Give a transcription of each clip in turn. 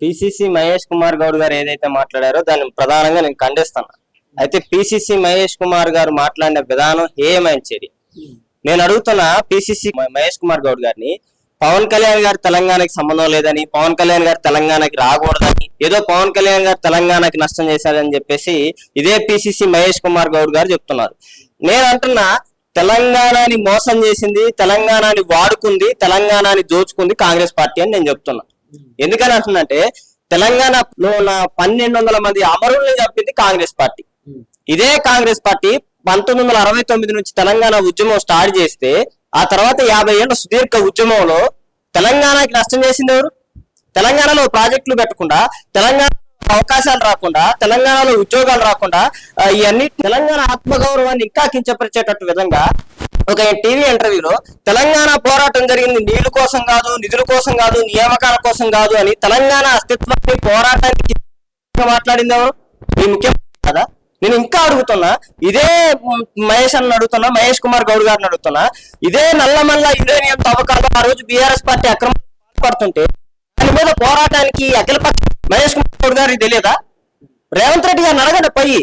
PCC Mahesh Kumar Goud గారు ఏదైతే మాట్లాడారో దాన్ని ప్రధానంగా నేను ఖండిస్తాను. అయితే పిసిసి మహేష్ కుమార్ గారు మాట్లాడిన విధానం హేయమైన చర్య. నేను అడుగుతున్నా పిసిసి మహేష్ కుమార్ గౌడ్ గారిని, పవన్ కళ్యాణ్ గారు తెలంగాణకి సంబంధం లేదని, పవన్ కళ్యాణ్ గారు తెలంగాణకి రాకూడదని, ఏదో పవన్ కళ్యాణ్ గారు తెలంగాణకి నష్టం చేశారని చెప్పేసి ఇదే పిసిసి మహేష్ కుమార్ గౌడ్ గారు చెప్తున్నారు. నేను అంటున్నా, తెలంగాణని మోసం చేసింది, తెలంగాణని వాడుకుంది, తెలంగాణని దోచుకుంది కాంగ్రెస్ పార్టీ అని నేను చెప్తున్నా. ఎందుకని అంటున్నంటే, తెలంగాణలో ఉన్న 1200 మంది అమరుల్ని చంపింది కాంగ్రెస్ పార్టీ. ఇదే కాంగ్రెస్ పార్టీ 1969 నుంచి తెలంగాణ ఉద్యమం స్టార్ట్ చేస్తే ఆ తర్వాత 50 ఏళ్ల సుదీర్ఘ ఉద్యమంలో తెలంగాణకి నష్టం చేసింది ఎవరు? తెలంగాణలో ప్రాజెక్టులు పెట్టకుండా, తెలంగాణ అవకాశాలు రాకుండా, తెలంగాణలో ఉద్యోగాలు రాకుండా, ఇవన్నీ తెలంగాణ ఆత్మగౌరవాన్ని ఇంకా కించపరిచేటట్టు విధంగా ఒక టీవీ ఇంటర్వ్యూలో తెలంగాణ పోరాటం జరిగింది నీళ్ల కోసం కాదు, నిధుల కోసం కాదు, నియామకాల కోసం కాదు అని తెలంగాణ అస్తిత్వాన్ని పోరాటానికి మాట్లాడింది ఎవరు? ఈ ముఖ్యమంత్రి కదా. నేను ఇంకా అడుగుతున్నా, ఇదే మహేష్ అని అడుగుతున్నా, మహేష్ కుమార్ గౌడ్ గారిని అడుగుతున్నా, ఇదే నల్లమల్ల యురేనియం తవ్వకాలు ఆ రోజు బీఆర్ఎస్ పార్టీ అక్రమాలు పాల్పడుతుంటే దాని మీద పోరాటానికి అఖిలపక్ష మహేష్ కుమార్ గౌడ్ గారికి తెలియదా? రేవంత్ రెడ్డి గారిని అడగండి పోయి,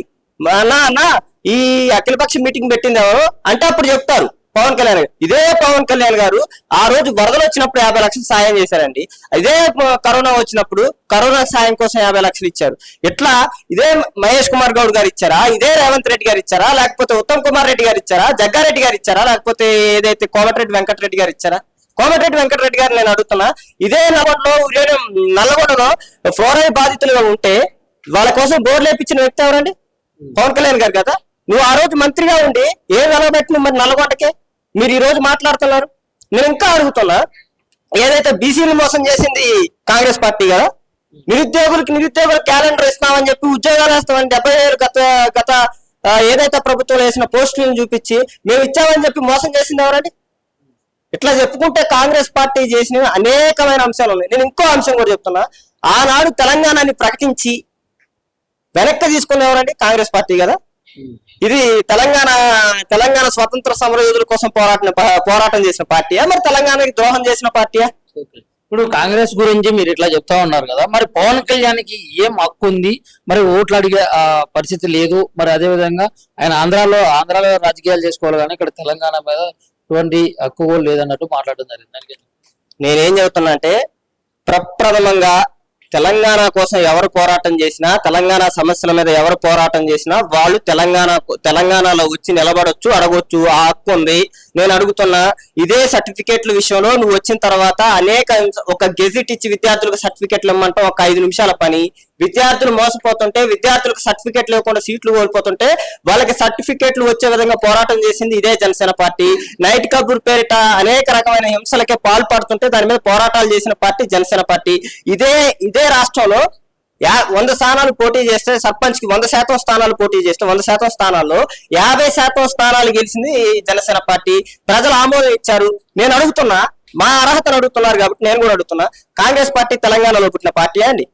అన్నా ఈ అఖిలపక్ష మీటింగ్ పెట్టింది ఎవరు అంటే అప్పుడు చెప్తారు పవన్ కళ్యాణ్ గారు. ఇదే పవన్ కళ్యాణ్ గారు ఆ రోజు వరదలు వచ్చినప్పుడు 50 లక్షలు సాయం చేశారండి. ఇదే కరోనా వచ్చినప్పుడు కరోనా సాయం కోసం 50 లక్షలు ఇచ్చారు. ఇట్లా ఇదే మహేష్ కుమార్ గౌడ్ గారు ఇచ్చారా? ఇదే రేవంత్ రెడ్డి గారు ఇచ్చారా? లేకపోతే ఉత్తమ్ కుమార్ రెడ్డి గారు ఇచ్చారా? జగ్గారెడ్డి గారు ఇచ్చారా? లేకపోతే ఏదైతే కోమటిరెడ్డి వెంకటరెడ్డి గారు ఇచ్చారా? కోమటిరెడ్డి వెంకటరెడ్డి గారు నేను అడుగుతున్నా, ఇదే నల్లగొండలో ఫ్లోరైడ్ బాధితులుగా ఉంటే వాళ్ళ కోసం బోర్డు లేపించిన వ్యక్తి ఎవరండి? పవన్ కళ్యాణ్ గారు కదా. నువ్వు ఆ రోజు మంత్రిగా ఉండి ఏం వెలగబెట్టిన మరి నల్లగొండకే మీరు ఈ రోజు మాట్లాడుతున్నారు. నేను ఇంకా అడుగుతున్నా, ఏదైతే బీసీలు మోసం చేసింది కాంగ్రెస్ పార్టీ కదా, నిరుద్యోగుల క్యాలెండర్ ఇస్తామని చెప్పి ఉద్యోగాలు వేస్తామని 70,000 గత ఏదైతే ప్రభుత్వం వేసిన పోస్టులను చూపించి మేము ఇచ్చామని చెప్పి మోసం చేసింది ఎవరండి? ఇట్లా చెప్పుకుంటే కాంగ్రెస్ పార్టీ చేసిన అనేకమైన అంశాలు ఉన్నాయి. నేను ఇంకో అంశం కూడా చెప్తున్నా, ఆనాడు తెలంగాణని ప్రకటించి వెనక్కి తీసుకున్న ఎవరండి? కాంగ్రెస్ పార్టీ కదా. ఇది తెలంగాణ స్వతంత్ర సమరయోధుల కోసం పోరాటం చేసిన పార్టీయా, మరి తెలంగాణకి ద్రోహం చేసిన పార్టీయా? ఇప్పుడు కాంగ్రెస్ గురించి మీరు ఇట్లా చెప్తా ఉన్నారు కదా, మరి పవన్ కళ్యాణ్కి ఏం హక్కు ఉంది? మరి ఓట్లు అడిగే పరిస్థితి లేదు. మరి అదే విధంగా ఆయన ఆంధ్రాలో రాజకీయాలు చేసుకోవాలి, కానీ ఇక్కడ తెలంగాణ మీద ఎటువంటి హక్కు కూడా లేదన్నట్టు మాట్లాడుతున్నారు. దానికి నేనేం చెబుతున్నా అంటే, ప్రప్రథమంగా తెలంగాణ కోసం ఎవరు పోరాటం చేసినా, తెలంగాణ సమస్యల మీద ఎవరు పోరాటం చేసినా వాళ్ళు తెలంగాణలో వచ్చి నిలబడొచ్చు, అడగొచ్చు, ఆ హక్కు ఉంది. నేను అడుగుతున్నా, ఇదే సర్టిఫికేట్ల విషయంలో నువ్వు వచ్చిన తర్వాత ఒక గెజిట్ ఇచ్చి విద్యార్థులకు సర్టిఫికేట్లు ఇమ్మంటాం ఒక 5 నిమిషాల పని. విద్యార్థులు మోసపోతుంటే, విద్యార్థులకు సర్టిఫికేట్లు ఇవ్వకుండా సీట్లు కోల్పోతుంటే వాళ్ళకి సర్టిఫికేట్లు వచ్చే విధంగా పోరాటం చేసింది ఇదే జనసేన పార్టీ. నైట్ కబూర్ పేరిట అనేక రకమైన హింసలకే పాల్పడుతుంటే దాని మీద పోరాటాలు చేసిన పార్టీ జనసేన పార్టీ. ఇదే రాష్ట్రంలో 100 స్థానాలు పోటీ చేస్తే, సర్పంచ్ కి 100% స్థానాలు పోటీ చేస్తే 100% స్థానాల్లో 50% స్థానాలు గెలిచింది జనసేన పార్టీ. ప్రజలు ఆమోదం ఇచ్చారు. నేను అడుగుతున్నా, మా అర్హతను అడుగుతున్నారు కాబట్టి నేను కూడా అడుగుతున్నా, కాంగ్రెస్ పార్టీ తెలంగాణలో పుట్టిన పార్టీ అండి?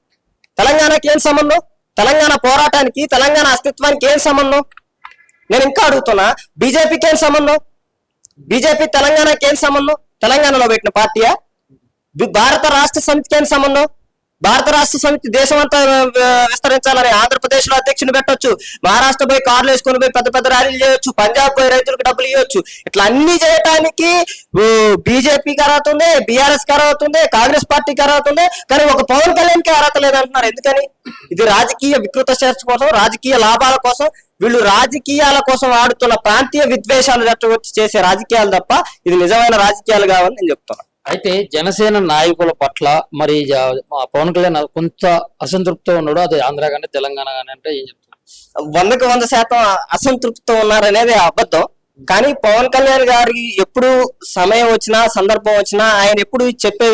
తెలంగాణకి ఏం సంబంధం? తెలంగాణ పోరాటానికి, తెలంగాణ అస్తిత్వానికి ఏం సంబంధం? నేను ఇంకా అడుగుతున్నా, బీజేపీకి ఏం సంబంధం? బీజేపీ తెలంగాణకి ఏం సంబంధం? తెలంగాణలో పెట్టిన పార్టీయా? భారత రాష్ట్ర సమితికి ఏం సంబంధం? భారత రాష్ట్ర సమితి దేశం అంతా విస్తరించాలని ఆంధ్రప్రదేశ్ లో అధ్యక్షుని పెట్టొచ్చు, మహారాష్ట్ర పోయి కార్లు వేసుకొని పోయి పెద్ద ర్యాలీలు చేయొచ్చు, పంజాబ్ పోయి రైతులకు డబ్బులు ఇవ్వచ్చు. ఇట్లా అన్ని చేయడానికి బీజేపీకి అర్హత ఉంది, బీఆర్ఎస్ కి అర్హత ఉంది, కాంగ్రెస్ పార్టీకి అర్హత ఉంది, కానీ ఒక పవన్ కళ్యాణ్కి అర్హత లేదంటున్నారు. ఎందుకని? ఇది రాజకీయ వికృత చర్చ కోసం, రాజకీయ లాభాల కోసం, వీళ్ళు రాజకీయాల కోసం ఆడుతున్న ప్రాంతీయ విద్వేషాలు రెచ్చగొట్టి చేసే రాజకీయాలు తప్ప ఇది నిజమైన రాజకీయాలు కావని నేను చెప్తున్నా. అయితే జనసేన నాయకుల పట్ల మరి పవన్ కళ్యాణ్ కొంత అసంతృప్తితో ఉన్నాడు, అది ఆంధ్ర కానీ తెలంగాణ కానీ అంటే ఏం చెప్తారు? 100% అసంతృప్తితో ఉన్నారనేది అబద్ధం. కానీ పవన్ కళ్యాణ్ గారికి ఎప్పుడు సమయం వచ్చినా, సందర్భం వచ్చినా ఆయన ఎప్పుడు చెప్పే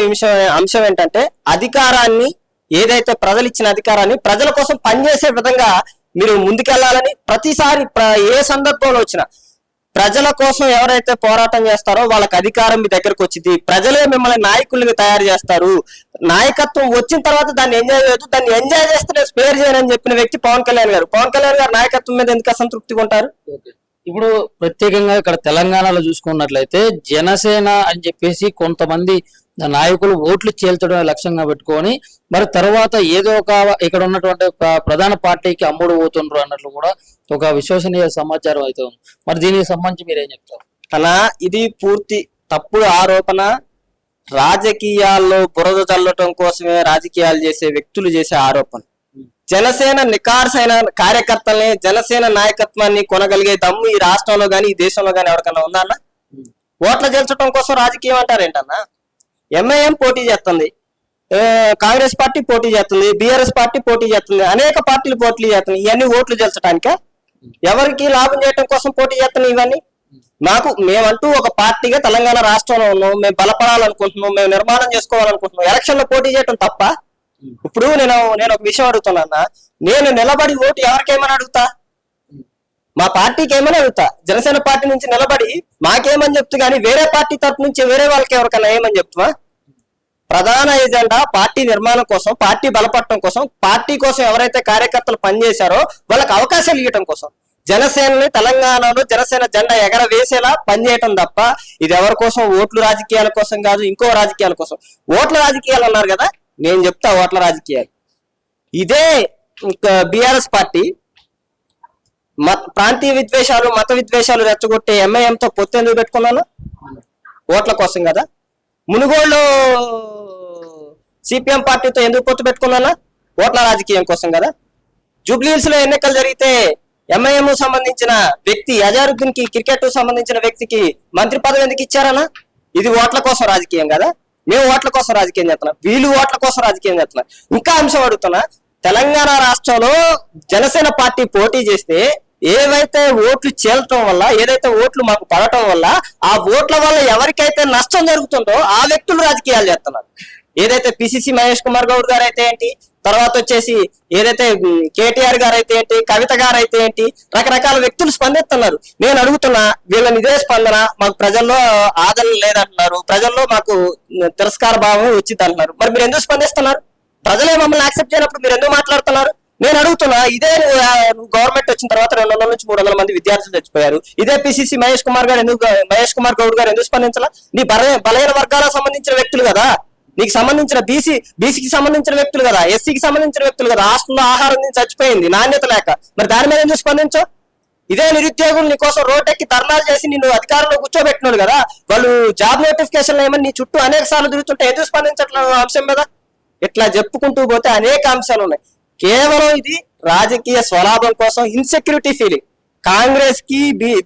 అంశం ఏంటంటే, అధికారాన్ని, ఏదైతే ప్రజలు ఇచ్చిన అధికారాన్ని ప్రజల కోసం పనిచేసే విధంగా మీరు ముందుకెళ్లాలని, ప్రతిసారి ఏ సందర్భంలో వచ్చినా ప్రజల కోసం ఎవరైతే పోరాటం చేస్తారో వాళ్ళకి అధికారం మీ దగ్గరకు వచ్చింది, ప్రజలే మిమ్మల్ని నాయకుల్ని తయారు చేస్తారు. నాయకత్వం వచ్చిన తర్వాత దాన్ని ఎంజాయ్ చేయదు, దాన్ని ఎంజాయ్ చేస్తే నేను స్పేర్ చేయనని చెప్పిన వ్యక్తి పవన్ కళ్యాణ్ గారు. పవన్ కళ్యాణ్ గారు నాయకత్వం మీద ఎందుకు అసంతృప్తిగా ఉంటారు? ఇప్పుడు ప్రత్యేకంగా ఇక్కడ తెలంగాణలో చూసుకున్నట్లయితే జనసేన అని చెప్పేసి కొంతమంది నాయకులు ఓట్లు చేల్చడం లక్ష్యంగా పెట్టుకొని మరి తర్వాత ఏదో ఒక ఇక్కడ ఉన్నటువంటి ప్రధాన పార్టీకి అమ్ముడు పోతుండ్రు అన్నట్లు కూడా ఒక విశ్వసనీయ సమాచారం అయితే ఉంది. మరి దీనికి సంబంధించి మీరేం చెప్తారు? అలా ఇది పూర్తి తప్పుడు ఆరోపణ. రాజకీయాల్లో బురద చల్లటం కోసమే రాజకీయాలు చేసే వ్యక్తులు చేసే ఆరోపణ. జనసేన నికార్సైన కార్యకర్తల్ని, జనసేన నాయకత్వాన్ని కొనగలిగే దమ్ము ఈ రాష్ట్రంలో గాని ఈ దేశంలో గాని ఎవరికన్నా ఉందా అన్న? ఓట్ల గెలిచడం కోసం రాజకీయం అంటారేంటన్నా? ఎంఐఎం పోటీ చేస్తుంది, కాంగ్రెస్ పార్టీ పోటీ చేస్తుంది, బిఆర్ఎస్ పార్టీ పోటీ చేస్తుంది, అనేక పార్టీలు పోటీ చేస్తున్నాయి. ఇవన్నీ ఓట్లు గెలిచడానికా? ఎవరికి లాభం చేయడం కోసం పోటీ చేస్తున్నాయి ఇవన్నీ? మేమంటూ ఒక పార్టీగా తెలంగాణ రాష్ట్రంలో ఉన్నాం, మేము బలపడాలనుకుంటున్నాం, మేము నిర్మాణం చేసుకోవాలనుకుంటున్నాం. ఎలక్షన్ లో పోటీ చేయడం తప్ప? ఇప్పుడు నేను ఒక విషయం అడుగుతున్నా. నేను నిలబడి ఓటు ఎవరికేమని అడుగుతా? మా పార్టీకి ఏమని అడుగుతా? జనసేన పార్టీ నుంచి నిలబడి మాకేమని చెప్తూ కానీ వేరే పార్టీ తరఫు నుంచి వేరే వాళ్ళకి ఎవరికైనా ఏమని చెప్తావా? ప్రధాన ఎజెండా పార్టీ నిర్మాణం కోసం, పార్టీ బలపడటం కోసం, పార్టీ కోసం ఎవరైతే కార్యకర్తలు పనిచేశారో వాళ్ళకి అవకాశాలు ఇవ్వటం కోసం, జనసేనని తెలంగాణలో జనసేన జెండా ఎగరవేసేలా పనిచేయటం తప్ప ఇది ఎవరి కోసం? ఓట్లు రాజకీయాల కోసం కాదు, ఇంకో రాజకీయాల కోసం. ఓట్ల రాజకీయాలు అన్నారు కదా, నేను చెప్తా ఓట్ల రాజకీయాలు. ఇదే బిఆర్ఎస్ పార్టీ ప్రాంతీయ విద్వేషాలు, మత విద్వేషాలు రెచ్చగొట్టే ఎంఐఎంతో పొత్తు ఎందుకు పెట్టుకున్నాను? ఓట్ల కోసం కదా. మునుగోడులో సిపిఎం పార్టీతో ఎందుకు పొత్తు పెట్టుకున్నానా? ఓట్ల రాజకీయం కోసం కదా. జూబ్లీహిల్స్ లో ఎన్నికలు జరిగితే ఎంఐఎం సంబంధించిన వ్యక్తి అజారుద్దీన్ కి, క్రికెట్ సంబంధించిన వ్యక్తికి మంత్రి పదవి ఎందుకు ఇచ్చారనా? ఇది ఓట్ల కోసం రాజకీయం కదా. మేము ఓట్ల కోసం రాజకీయం చేస్తున్నాం, వీళ్ళు ఓట్ల కోసం రాజకీయం చేస్తున్నారు. ఇంకా అంశం అడుగుతున్నా, తెలంగాణ రాష్ట్రంలో జనసేన పార్టీ పోటీ చేస్తే ఏవైతే ఓట్లు చేరటం వల్ల, ఏదైతే ఓట్లు మాకు పడటం వల్ల, ఆ ఓట్ల వల్ల ఎవరికైతే నష్టం జరుగుతుందో ఆ వ్యక్తులు రాజకీయాలు చేస్తున్నారు. ఏదైతే పిసిసి మహేష్ కుమార్ గౌడ్ గారు అయితే ఏంటి, తర్వాత వచ్చేసి ఏదైతే కేటీఆర్ గారు అయితే ఏంటి, కవిత గారు అయితే ఏంటి, రకరకాల వ్యక్తులు స్పందిస్తున్నారు. నేను అడుగుతున్నా, వీళ్ళని ఇదే స్పందన, మాకు ప్రజల్లో ఆదరణ లేదంటున్నారు, ప్రజల్లో మాకు తిరస్కార భావం వచ్చింది అంటున్నారు. మరి మీరు ఎందుకు స్పందిస్తున్నారు? ప్రజలే మమ్మల్ని యాక్సెప్ట్ చేయనప్పుడు మీరు ఎందుకు మాట్లాడుతున్నారు? నేను అడుగుతున్నా, ఇదే గవర్నమెంట్ వచ్చిన తర్వాత 200 నుంచి 300 మంది విద్యార్థులు చచ్చిపోయారు. ఇదే పిసిసి మహేష్ కుమార్ గౌడ్ గారు ఎందుకు స్పందించాలా? నీ బలహీన వర్గాలకు సంబంధించిన వ్యక్తులు కదా, నీకు సంబంధించిన బీసీకి సంబంధించిన వ్యక్తులు కదా, ఎస్సీకి సంబంధించిన వ్యక్తులు కదా. రాష్ట్రంలో ఆహారం నుంచి చచ్చిపోయింది నాణ్యత లేక, మరి దాని మీద ఎందుకు స్పందించో? ఇదే నిరుద్యోగులు నీ కోసం రోడ్డెక్కి ధర్నాలు చేసి నిన్ను అధికారంలో కూర్చోబెట్టినారు కదా, వాళ్ళు జాబ్ నోటిఫికేషన్ ఏమని నీ చుట్టూ అనేక సార్లు తిరుగుతుంటే ఎందుకు స్పందించట్లేదు అంశం మీద? ఇట్లా చెప్పుకుంటూ పోతే అనేక అంశాలు ఉన్నాయి. కేవలం ఇది రాజకీయ స్వలాభం కోసం ఇన్సెక్యూరిటీ ఫీలింగ్. కాంగ్రెస్ కి,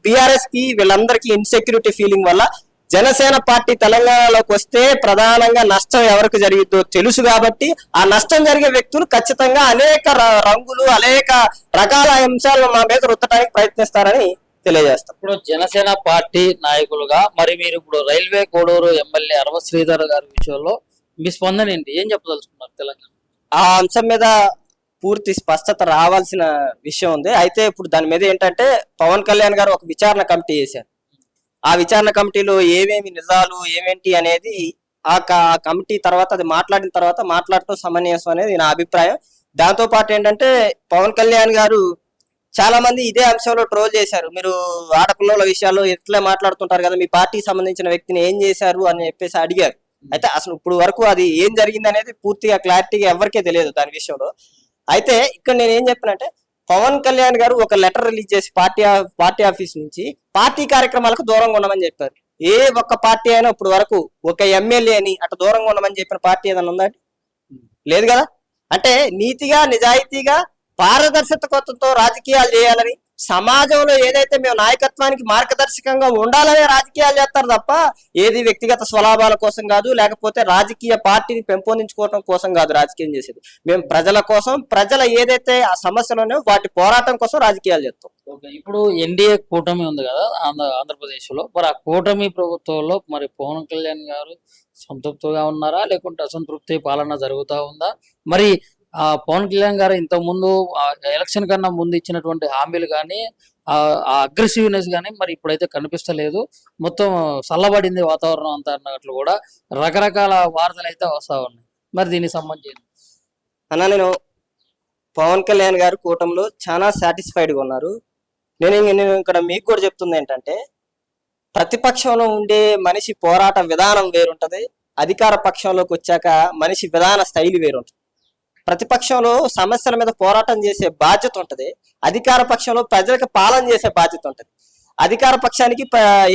బిఆర్ఎస్ కి, వీళ్ళందరికీ ఇన్సెక్యూరిటీ ఫీలింగ్ వల్ల జనసేన పార్టీ తెలంగాణలోకి వస్తే ప్రధానంగా నష్టం ఎవరికి జరిగిద్దో తెలుసు కాబట్టి ఆ నష్టం జరిగే వ్యక్తులు ఖచ్చితంగా అనేక రంగులు, అనేక రకాల అంశాలను మా మీద రుద్దడానికి ప్రయత్నిస్తారని తెలియజేస్తాం. ఇప్పుడు జనసేన పార్టీ నాయకులుగా మరి మీరు ఇప్పుడు రైల్వే కోడూరు ఎమ్మెల్యే అరవ శ్రీధర్ గారి విషయంలో మీ స్పందన ఏంటి? ఏం చెప్పదలుచుకున్నారు తెలంగాణ? ఆ అంశం మీద పూర్తి స్పష్టత రావాల్సిన విషయం ఉంది. అయితే ఇప్పుడు దాని మీద ఏంటంటే పవన్ కళ్యాణ్ గారు ఒక విచారణ కమిటీ చేశారు. ఆ విచారణ కమిటీలో ఏమేమి నిజాలు ఏమేంటి అనేది ఆ కమిటీ తర్వాత అది మాట్లాడిన తర్వాత మాట్లాడటం సమన్వయం అనేది నా అభిప్రాయం. దాంతో పాటు ఏంటంటే పవన్ కళ్యాణ్ గారు చాలా మంది ఇదే అంశంలో ట్రోల్ చేశారు. మీరు ఆడపిల్లల విషయాల్లో ఎట్లా మాట్లాడుతుంటారు కదా, మీ పార్టీకి సంబంధించిన వ్యక్తిని ఏం చేశారు అని చెప్పేసి అడిగారు. అయితే అసలు ఇప్పుడు వరకు అది ఏం జరిగింది అనేది పూర్తిగా క్లారిటీగా ఎవరికే తెలియదు దాని విషయంలో. అయితే ఇక్కడ నేను ఏం చెప్పానంటే, పవన్ కళ్యాణ్ గారు ఒక లెటర్ రిలీజ్ చేసి పార్టీ ఆఫీస్ నుంచి పార్టీ కార్యక్రమాలకు దూరంగా ఉండమని చెప్పారు. ఏ ఒక్క పార్టీ అయినా ఇప్పుడు వరకు ఒక ఎమ్మెల్యేని అటు దూరంగా ఉండమని చెప్పిన పార్టీ ఏదైనా ఉందా? లేదు కదా. అంటే నీతిగా, నిజాయితీగా, పారదర్శకతతో రాజకీయాలు చేయాలని, సమాజంలో ఏదైతే మేము నాయకత్వానికి మార్గదర్శకంగా ఉండాలనే రాజకీయాలు చేస్తారు తప్ప ఏది వ్యక్తిగత స్వలాభాల కోసం కాదు, లేకపోతే రాజకీయ పార్టీని పెంపొందించుకోవడం కోసం కాదు రాజకీయం చేసేది. మేము ప్రజల కోసం, ప్రజల ఏదైతే ఆ సమస్యలు ఉన్నాయో వాటి పోరాటం కోసం రాజకీయాలు చేస్తాం. ఇప్పుడు ఎన్డీఏ కూటమి ఉంది కదా ఆంధ్రప్రదేశ్ లో, మరి ఆ కూటమి ప్రభుత్వంలో మరి పవన్ కళ్యాణ్ గారు సంతృప్తిగా ఉన్నారా, లేకుంటే అసంతృప్తి పాలన జరుగుతా ఉందా? మరి పవన్ కళ్యాణ్ గారు ఇంతకు ముందు ఎలక్షన్ కన్నా ముందు ఇచ్చినటువంటి హామీలు కానీ ఆ అగ్రెసివ్నెస్ కానీ మరి ఇప్పుడైతే కనిపిస్తలేదు, మొత్తం చల్లబడింది వాతావరణం అంతా అన్నట్లు కూడా రకరకాల వార్తలు అయితే వస్తా ఉన్నాయి. మరి దీనికి సంబంధించి నేను పవన్ కళ్యాణ్ గారు కూటమిలో చాలా సాటిస్ఫైడ్గా ఉన్నారు. నేను ఇక్కడ మీకు కూడా చెప్తుంది ఏంటంటే, ప్రతిపక్షంలో ఉండే మనిషి పోరాట విధానం వేరుంటది, అధికార పక్షంలోకి వచ్చాక మనిషి విధాన శైలి వేరు ఉంటుంది. ప్రతిపక్షంలో సమస్యల మీద పోరాటం చేసే బాధ్యత ఉంటుంది, అధికార పక్షంలో ప్రజలకు పాలన చేసే బాధ్యత ఉంటుంది. అధికార పక్షానికి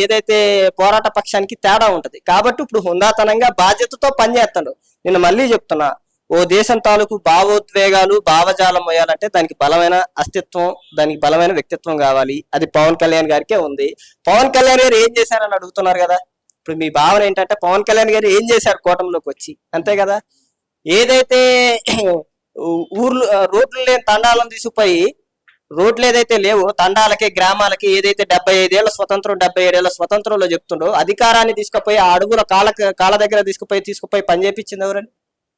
ఏదైతే పోరాట పక్షానికి తేడా ఉంటది. కాబట్టి ఇప్పుడు హుందాతనంగా బాధ్యతతో పనిచేస్తాడు. నేను మళ్ళీ చెప్తున్నా, ఓ దేశం తాలూకు భావోద్వేగాలు భావజాలం మోయాలంటే దానికి బలమైన అస్తిత్వం, దానికి బలమైన వ్యక్తిత్వం కావాలి. అది పవన్ కళ్యాణ్ గారికే ఉంది. పవన్ కళ్యాణ్ గారు ఏం చేశారని అడుగుతున్నారు కదా. ఇప్పుడు మీ భావన ఏంటంటే పవన్ కళ్యాణ్ గారు ఏం చేశారు కూటమిలోకి వచ్చి, అంతే కదా. ఏదైతే ఊర్లు రోడ్లు లేని తండాలను తీసుకుపోయి, రోడ్లు ఏదైతే లేవో తండాలకి గ్రామాలకి ఏదైతే 75 ఏళ్ల స్వతంత్రం 77 ఏళ్ల స్వతంత్రంలో చెప్తుండో అధికారాన్ని తీసుకుపోయి ఆ అడుగుల కాళ్ళ దగ్గర తీసుకుపోయి పని చేపించింది ఎవరండి?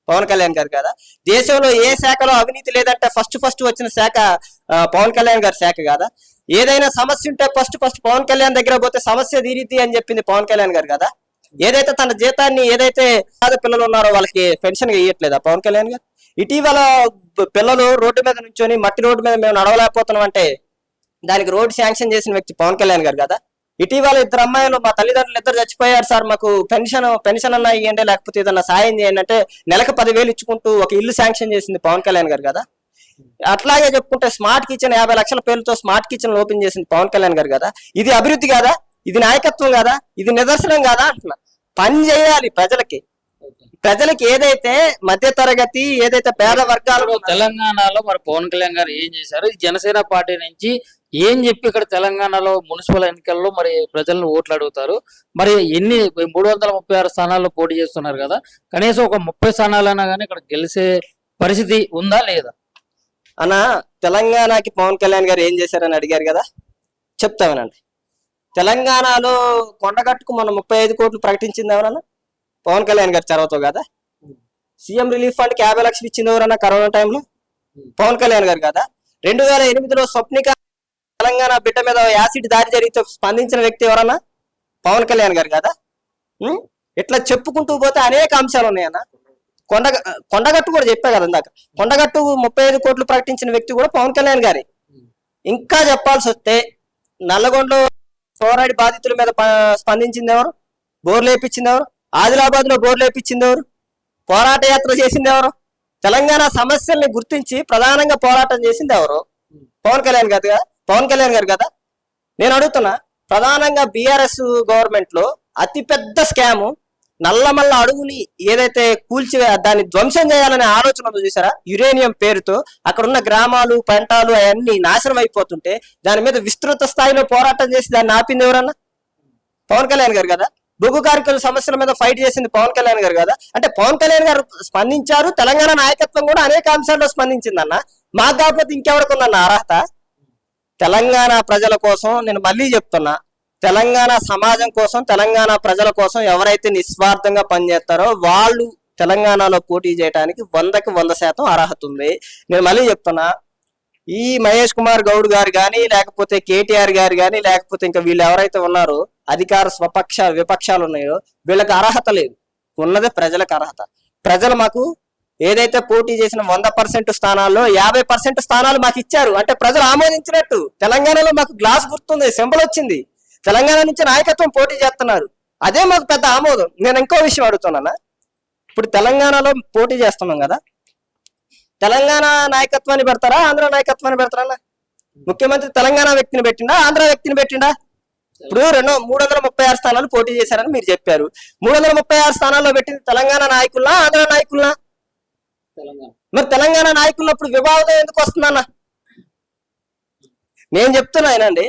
పవన్ కళ్యాణ్ గారు కదా. దేశంలో ఏ శాఖలో అవినీతి లేదంటే ఫస్ట్ వచ్చిన శాఖ పవన్ కళ్యాణ్ గారి శాఖ కాదా. ఏదైనా సమస్య ఉంటే ఫస్ట్ పవన్ కళ్యాణ్ దగ్గర పోతే సమస్య తీరిద్ది అని చెప్పింది పవన్ కళ్యాణ్ గారు కదా. ఏదైతే తన జీతాన్ని ఏదైతే పేద పిల్లలు ఉన్నారో వాళ్ళకి పెన్షన్ ఇవ్వట్లేదా పవన్ కళ్యాణ్ గారు? ఇటీవల పిల్లలు రోడ్డు మీద నుంచొని మట్టి రోడ్డు మీద మేము నడవలేకపోతున్నాం అంటే దానికి రోడ్డు శాంక్షన్ చేసిన వ్యక్తి పవన్ కళ్యాణ్ గారు కదా. ఇటీవల 2 అమ్మాయిలు, మా తల్లిదండ్రులు 2 చచ్చిపోయారు సార్, మాకు పెన్షన్ అన్నా ఇవ్వండి లేకపోతే ఏదన్నా సాయం చేయండి అంటే నెలకు 10,000 ఇచ్చుకుంటూ ఒక ఇల్లు శాంక్షన్ చేసింది పవన్ కళ్యాణ్ గారు కదా. అట్లాగే చెప్పుకుంటే స్మార్ట్ కిచెన్ 50 లక్షల పేరుతో స్మార్ట్ కిచెన్ ఓపెన్ చేసింది పవన్ కళ్యాణ్ గారు కదా. ఇది అభివృద్ధి కాదా? ఇది నాయకత్వం కాదా? ఇది నిదర్శనం కాదా అంటున్నా. పని చేయాలి ప్రజలకి ఏదైతే మధ్య తరగతి ఏదైతే పేద వర్గాలు. తెలంగాణలో మరి పవన్ కళ్యాణ్ గారు ఏం చేశారు? జనసేన పార్టీ నుంచి ఏం చెప్పి ఇక్కడ తెలంగాణలో మున్సిపల్ ఎన్నికల్లో మరి ప్రజలను ఓట్లు అడుగుతారు? మరి 336 స్థానాల్లో పోటీ చేస్తున్నారు కదా, కనీసం ఒక 30 స్థానాలైనా కానీ ఇక్కడ గెలిచే పరిస్థితి ఉందా లేదా అన్న? తెలంగాణకి పవన్ కళ్యాణ్ గారు ఏం చేశారని అడిగారు కదా, చెప్తామనండి. తెలంగాణలో కొండగట్టుకు మనం 35 కోట్లు ప్రకటించింది ఎవరన్నా? పవన్ కళ్యాణ్ గారి చొరవతో కదా. సీఎం రిలీఫ్ ఫండ్ కి 50 లక్షలు ఇచ్చింది ఎవరన్నా కరోనా టైంలో? పవన్ కళ్యాణ్ గారు కదా. 2008లో స్వప్నిక తెలంగాణ బిడ్డ మీద యాసిడ్ దాడి జరిగితే స్పందించిన వ్యక్తి ఎవరన్నా? పవన్ కళ్యాణ్ గారు కదా. ఇట్లా చెప్పుకుంటూ పోతే అనేక అంశాలు ఉన్నాయన్న. కొండగట్టు కూడా చెప్పా కదా ఇందాక, కొండగట్టు 35 కోట్లు ప్రకటించిన వ్యక్తి కూడా పవన్ కళ్యాణ్ గారి. ఇంకా చెప్పాల్సి వస్తే నల్లగొండలో ఫ్లోరైడ్ బాధితుల మీద స్పందించింది ఎవరు? బోర్లు వేయించింది ఎవరు? ఆదిలాబాద్ లో బోర్లు వేయించింది ఎవరు? పోరాట యాత్ర చేసింది ఎవరు? తెలంగాణ సమస్యల్ని గుర్తించి ప్రధానంగా పోరాటం చేసింది ఎవరు? పవన్ కళ్యాణ్ గారు కదా. నేను అడుగుతున్నా, ప్రధానంగా బీఆర్ఎస్ గవర్నమెంట్ లో అతిపెద్ద స్కాము నల్లమల్ల అడుగుని ఏదైతే కూల్చి దాన్ని ధ్వంసం చేయాలనే ఆలోచన చూసారా? యురేనియం పేరుతో అక్కడ ఉన్న గ్రామాలు పంటాలు అవన్నీ నాశనం అయిపోతుంటే దాని మీద విస్తృత స్థాయిలో పోరాటం చేసి దాన్ని ఆపింది ఎవరన్నా? పవన్ కళ్యాణ్ గారు కదా. బొగ్గు కార్మికుల సమస్యల మీద ఫైట్ చేసింది పవన్ కళ్యాణ్ గారు కదా. అంటే పవన్ కళ్యాణ్ గారు స్పందించారు, తెలంగాణ నాయకత్వం కూడా అనేక అంశాల్లో స్పందించిందన్న. మాకు కాకపోతే ఇంకెవరికి ఉందన్న అర్హత? తెలంగాణ ప్రజల కోసం నేను మళ్ళీ చెప్తున్నా, తెలంగాణ సమాజం కోసం తెలంగాణ ప్రజల కోసం ఎవరైతే నిస్వార్థంగా పనిచేస్తారో వాళ్ళు తెలంగాణలో పోటీ చేయడానికి 100కి 100% అర్హత ఉంది. నేను మళ్ళీ చెప్తున్నా, ఈ మహేష్ కుమార్ గౌడ్ గారు కానీ లేకపోతే కేటీఆర్ గారు కానీ లేకపోతే ఇంకా వీళ్ళు ఎవరైతే ఉన్నారో అధికార స్వపక్ష విపక్షాలు ఉన్నాయో వీళ్ళకి అర్హత లేదు. ఉన్నదే ప్రజలకు అర్హత. ప్రజలు మాకు ఏదైతే పోటీ చేసిన 100% స్థానాల్లో 50% స్థానాలు మాకు ఇచ్చారు. అంటే ప్రజలు ఆమోదించినట్టు. తెలంగాణలో మాకు గ్లాస్ గుర్తుంది, సింబల్ వచ్చింది, తెలంగాణ నుంచి నాయకత్వం పోటీ చేస్తున్నారు, అదే మాకు పెద్ద ఆమోదం. నేను ఇంకో విషయం అడుగుతున్నా, ఇప్పుడు తెలంగాణలో పోటీ చేస్తున్నాం కదా, తెలంగాణ నాయకత్వాన్ని పెడతారా ఆంధ్ర నాయకత్వాన్ని పెడతారా? ముఖ్యమంత్రి తెలంగాణ వ్యక్తిని పెట్టిండా ఆంధ్ర వ్యక్తిని పెట్టిండా? ఇప్పుడు 336 స్థానాలు పోటీ చేశారని మీరు చెప్పారు. 336 స్థానాల్లో పెట్టింది తెలంగాణ నాయకుల్లా ఆంధ్ర నాయకుల్లా? మరి తెలంగాణ నాయకున్నప్పుడు వివాదం ఎందుకు వస్తుందన్న? నేను చెప్తున్నా ఏనండి,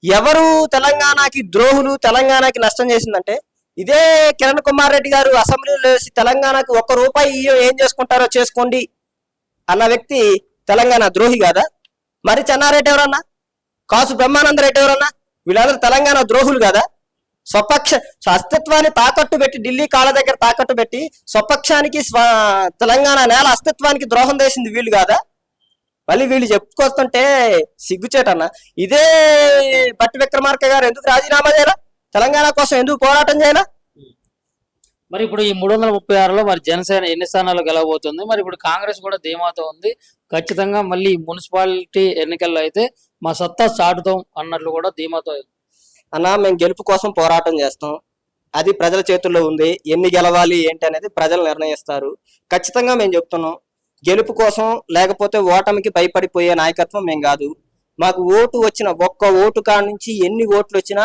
ఎవరు తెలంగాణకి ద్రోహులు, తెలంగాణకి నష్టం చేసిందంటే ఇదే కిరణ్ కుమార్ రెడ్డి గారు అసెంబ్లీలో వేసి తెలంగాణకు ₹1 ఏం చేసుకుంటారో చేసుకోండి అన్న వ్యక్తి తెలంగాణ ద్రోహి కాదా? మరి చెన్నారెడ్డి ఎవరన్నా, కాసు బ్రహ్మానంద రెడ్డి ఎవరన్నా, వీళ్ళందరూ తెలంగాణ ద్రోహులు కదా. స్వపక్ష అస్తిత్వాన్ని తాకట్టు పెట్టి ఢిల్లీ కాళ్ళ దగ్గర తాకట్టు పెట్టి స్వపక్షానికి తెలంగాణ నేల అస్తిత్వానికి ద్రోహం చేసింది వీళ్ళు కాదా? మళ్ళీ వీళ్ళు చెప్పుకొస్తుంటే సిగ్గుచేటన్నా. ఇదే బట్టి విక్రమార్క గారు ఎందుకు రాజీనామా చేయాలా? తెలంగాణ కోసం ఎందుకు పోరాటం చేయాలా? మరి ఇప్పుడు ఈ 336లో మరి జనసేన ఎన్ని స్థానాలు గెలవబోతుంది? మరి ఇప్పుడు కాంగ్రెస్ కూడా ధీమాతో ఉంది, ఖచ్చితంగా మళ్ళీ మున్సిపాలిటీ ఎన్నికల్లో అయితే మా సత్తా చాటుతాం అన్నట్లు కూడా ధీమాతో. అన్నా మేము గెలుపు కోసం పోరాటం చేస్తాం, అది ప్రజల చేతుల్లో ఉంది. ఎన్ని గెలవాలి ఏంటి అనేది ప్రజలు నిర్ణయిస్తారు. ఖచ్చితంగా మేము చెప్తున్నాం, గెలుపు కోసం లేకపోతే ఓటమికి భయపడిపోయే నాయకత్వం మేము కాదు. మాకు ఓటు వచ్చిన ఒక్క ఓటు కాడ నుంచి ఎన్ని ఓట్లు వచ్చినా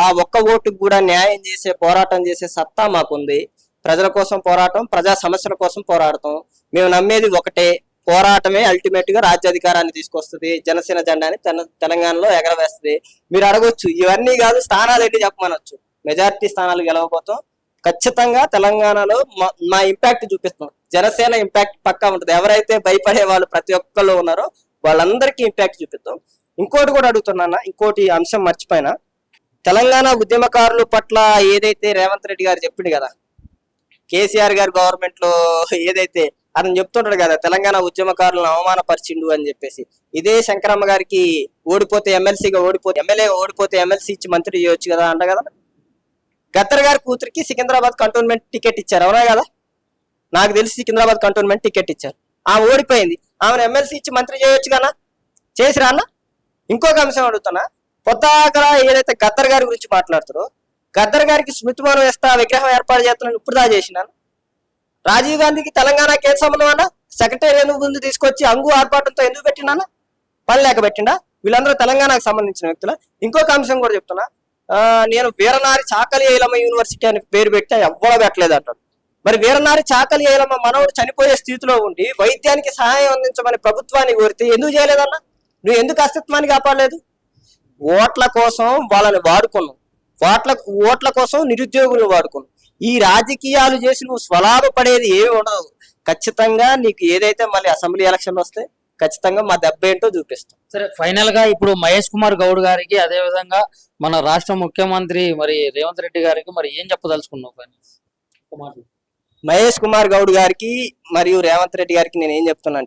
ఆ ఒక్క ఓటుకు కూడా న్యాయం చేసే పోరాటం చేసే సత్తా మాకుంది. ప్రజల కోసం పోరాటం, ప్రజా సమస్యల కోసం పోరాడతాం. మేము నమ్మేది ఒకటే, పోరాటమే అల్టిమేట్ గా రాజ్యాధికారాన్ని తీసుకొస్తుంది, జనసేన జెండాని తెలంగాణలో ఎగరవేస్తుంది. మీరు అడగొచ్చు ఇవన్నీ కాదు స్థానాలు ఏంటి చెప్పమనొచ్చు. మెజారిటీ స్థానాలు గెలవబోతాం. ఖచ్చితంగా తెలంగాణలో మా ఇంపాక్ట్ చూపిస్తాం. జనసేన ఇంపాక్ట్ పక్కా ఉంటుంది. ఎవరైతే భయపడే వాళ్ళు ప్రతి ఒక్కళ్ళు ఉన్నారో వాళ్ళందరికీ ఇంపాక్ట్ చూపిస్తాం. ఇంకోటి కూడా అడుగుతున్నా, ఇంకోటి అంశం మర్చిపోయినా, తెలంగాణ ఉద్యమకారుల పట్ల ఏదైతే రేవంత్ రెడ్డి గారు చెప్పిండు కదా, కేసీఆర్ గారు గవర్నమెంట్ లో ఏదైతే అతను చెప్తుంటాడు కదా, తెలంగాణ ఉద్యమకారులను అవమానపరిచిండు అని చెప్పేసి. ఇదే శంకరమ్మ గారికి ఓడిపోతే ఎమ్మెల్యేగా ఓడిపోతే ఎమ్మెల్సీ ఇచ్చి మంత్రి చేయొచ్చు కదా అంట కదా. గద్దర్ గారి కూతురికి సికింద్రాబాద్ కంటోన్మెంట్ టికెట్ ఇచ్చారు, అవునా కదా? నాకు తెలిసి సికింద్రాబాద్ కంటోన్మెంట్ టికెట్ ఇచ్చారు. ఆమె ఓడిపోయింది, ఆమెను ఎమ్మెల్సీ ఇచ్చి మంత్రి చేయొచ్చు కదా, చేసిరా అన్న? ఇంకొక అంశం అడుగుతున్నా, పొద్దాకల ఏదైతే గద్దర్ గారి గురించి మాట్లాడుతారో, గద్దర్ గారికి స్మృతిమానం వేస్తా విగ్రహం ఏర్పాటు చేస్తున్నాను ఇప్పుడు దా చేసినాను. రాజీవ్ గాంధీకి తెలంగాణకి ఏం సంబంధం అన్న? సెక్రటరీ ముందు తీసుకొచ్చి అంగు ఆర్పాటంతో ఎందుకు పెట్టినా? పని లేక పెట్టిండా? వీళ్ళందరూ తెలంగాణకు సంబంధించిన వ్యక్తులు. ఇంకొక అంశం కూడా చెప్తున్నా, నేను వీరనారి చాకలి ఐలమ్మ యూనివర్సిటీ అని పేరు పెట్టా, ఎవ్వరూ పెట్టలేదు అంటాడు. మరి వీరనారి చాకలి ఐలమ్మ మనవుడు చనిపోయే స్థితిలో ఉండి వైద్యానికి సహాయం అందించమని ప్రభుత్వాన్ని కోరితే ఎందుకు చేయలేదన్నా? నువ్వు ఎందుకు అస్తిత్వాన్ని కాపాడలేదు? ఓట్ల కోసం వాళ్ళని వాడుకున్నావు, ఓట్ల కోసం నిరుద్యోగులను వాడుకున్నావు. ఈ రాజకీయాలు చేసి నువ్వు స్వలాభపడేది ఏమి ఉండదు. ఖచ్చితంగా నీకు ఏదైతే మళ్ళీ అసెంబ్లీ ఎలక్షన్లు వస్తే ఖచ్చితంగా మా దెబ్బ ఏంటో చూపిస్తాం. సరే, ఫైనల్ గా ఇప్పుడు మహేష్ కుమార్ గౌడ్ గారికి, అదే విధంగా మన రాష్ట్ర ముఖ్యమంత్రి మరి రేవంత్ రెడ్డి గారికి మరి ఏం చెప్పదలుచుకున్నావు? మహేష్ కుమార్ గౌడ్ గారికి మరియు రేవంత్ రెడ్డి గారికి నేను ఏం చెప్తున్నా,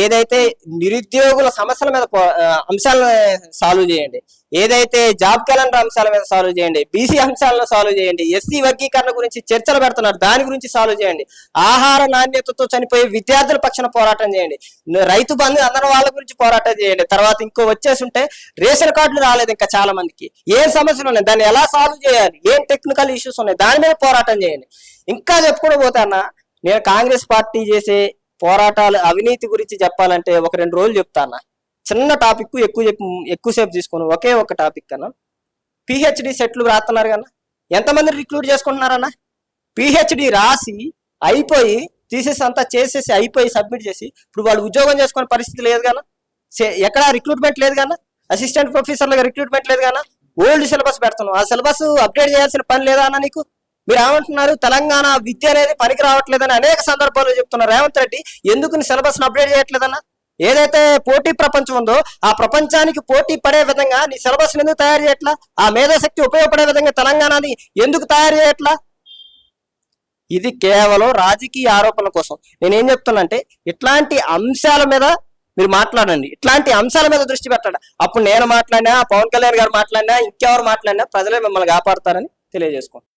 ఏదైతే నిరుద్యోగుల సమస్యల మీద అంశాలను సాల్వ్ చేయండి, ఏదైతే జాబ్ క్యాలెండర్ అంశాల మీద సాల్వ్ చేయండి, బీసీ అంశాలను సాల్వ్ చేయండి, ఎస్సీ వర్గీకరణ గురించి చర్చలు పెడుతున్నారు దాని గురించి సాల్వ్ చేయండి, ఆహార నాణ్యతతో చనిపోయే విద్యార్థుల పక్షాన పోరాటం చేయండి, రైతు బంధు అందరి వాళ్ళ గురించి పోరాటం చేయండి. తర్వాత ఇంకో వచ్చేసి ఉంటే రేషన్ కార్డులు రాలేదు ఇంకా చాలా మందికి, ఏం సమస్యలు ఉన్నాయి దాన్ని ఎలా సాల్వ్ చేయాలి, ఏం టెక్నికల్ ఇష్యూస్ ఉన్నాయి దాని మీద పోరాటం చేయండి. ఇంకా చెప్పుకుంటూ పోతానా, నేను కాంగ్రెస్ పార్టీ చేసే పోరాటాలు అవినీతి గురించి చెప్పాలంటే ఒక 2 రోజులు చెప్తానా. చిన్న టాపిక్ ఎక్కువసేపు తీసుకుని ఒకే ఒక టాపిక్ కన్నా, పిహెచ్డి సెట్లు రాస్తున్నారు కన్నా, ఎంతమంది రిక్రూట్ చేసుకుంటున్నారన్నా? పిహెచ్డి రాసి అయిపోయి తీసేసి అంతా చేసేసి అయిపోయి సబ్మిట్ చేసి ఇప్పుడు వాళ్ళు ఉద్యోగం చేసుకునే పరిస్థితి లేదు కదా, ఎక్కడ రిక్రూట్మెంట్ లేదు కదా, అసిస్టెంట్ ప్రొఫెసర్లుగా రిక్రూట్మెంట్ లేదు కదా, ఓల్డ్ సిలబస్ పెడుతున్నాం. ఆ సిలబస్ అప్డేట్ చేయాల్సిన పని లేదా అన్న నీకు? మీరు ఏమంటున్నారు, తెలంగాణ విద్య అనేది పనికి రావట్లేదని అనేక సందర్భాల్లో చెప్తున్నారు. రేవంత్ రెడ్డి ఎందుకు సిలబస్ అప్డేట్ చేయట్లేదన్నా? ఏదైతే పోటీ ప్రపంచం ఉందో ఆ ప్రపంచానికి పోటీ పడే విధంగా నీ సిలబస్ ఎందుకు తయారు చేయట్లా? ఆ మేధాశక్తి ఉపయోగపడే విధంగా తెలంగాణని ఎందుకు తయారు చేయట్లా? ఇది కేవలం రాజకీయ ఆరోపణల కోసం. నేనేం చెప్తున్నా ఇట్లాంటి అంశాల మీద మీరు మాట్లాడండి, ఇట్లాంటి అంశాల మీద దృష్టి పెట్టండి. అప్పుడు నేను మాట్లాడినా, పవన్ కళ్యాణ్ గారు మాట్లాడినా, ఇంకెవరు మాట్లాడినా ప్రజలే మిమ్మల్ని కాపాడతారని తెలియజేసుకోండి.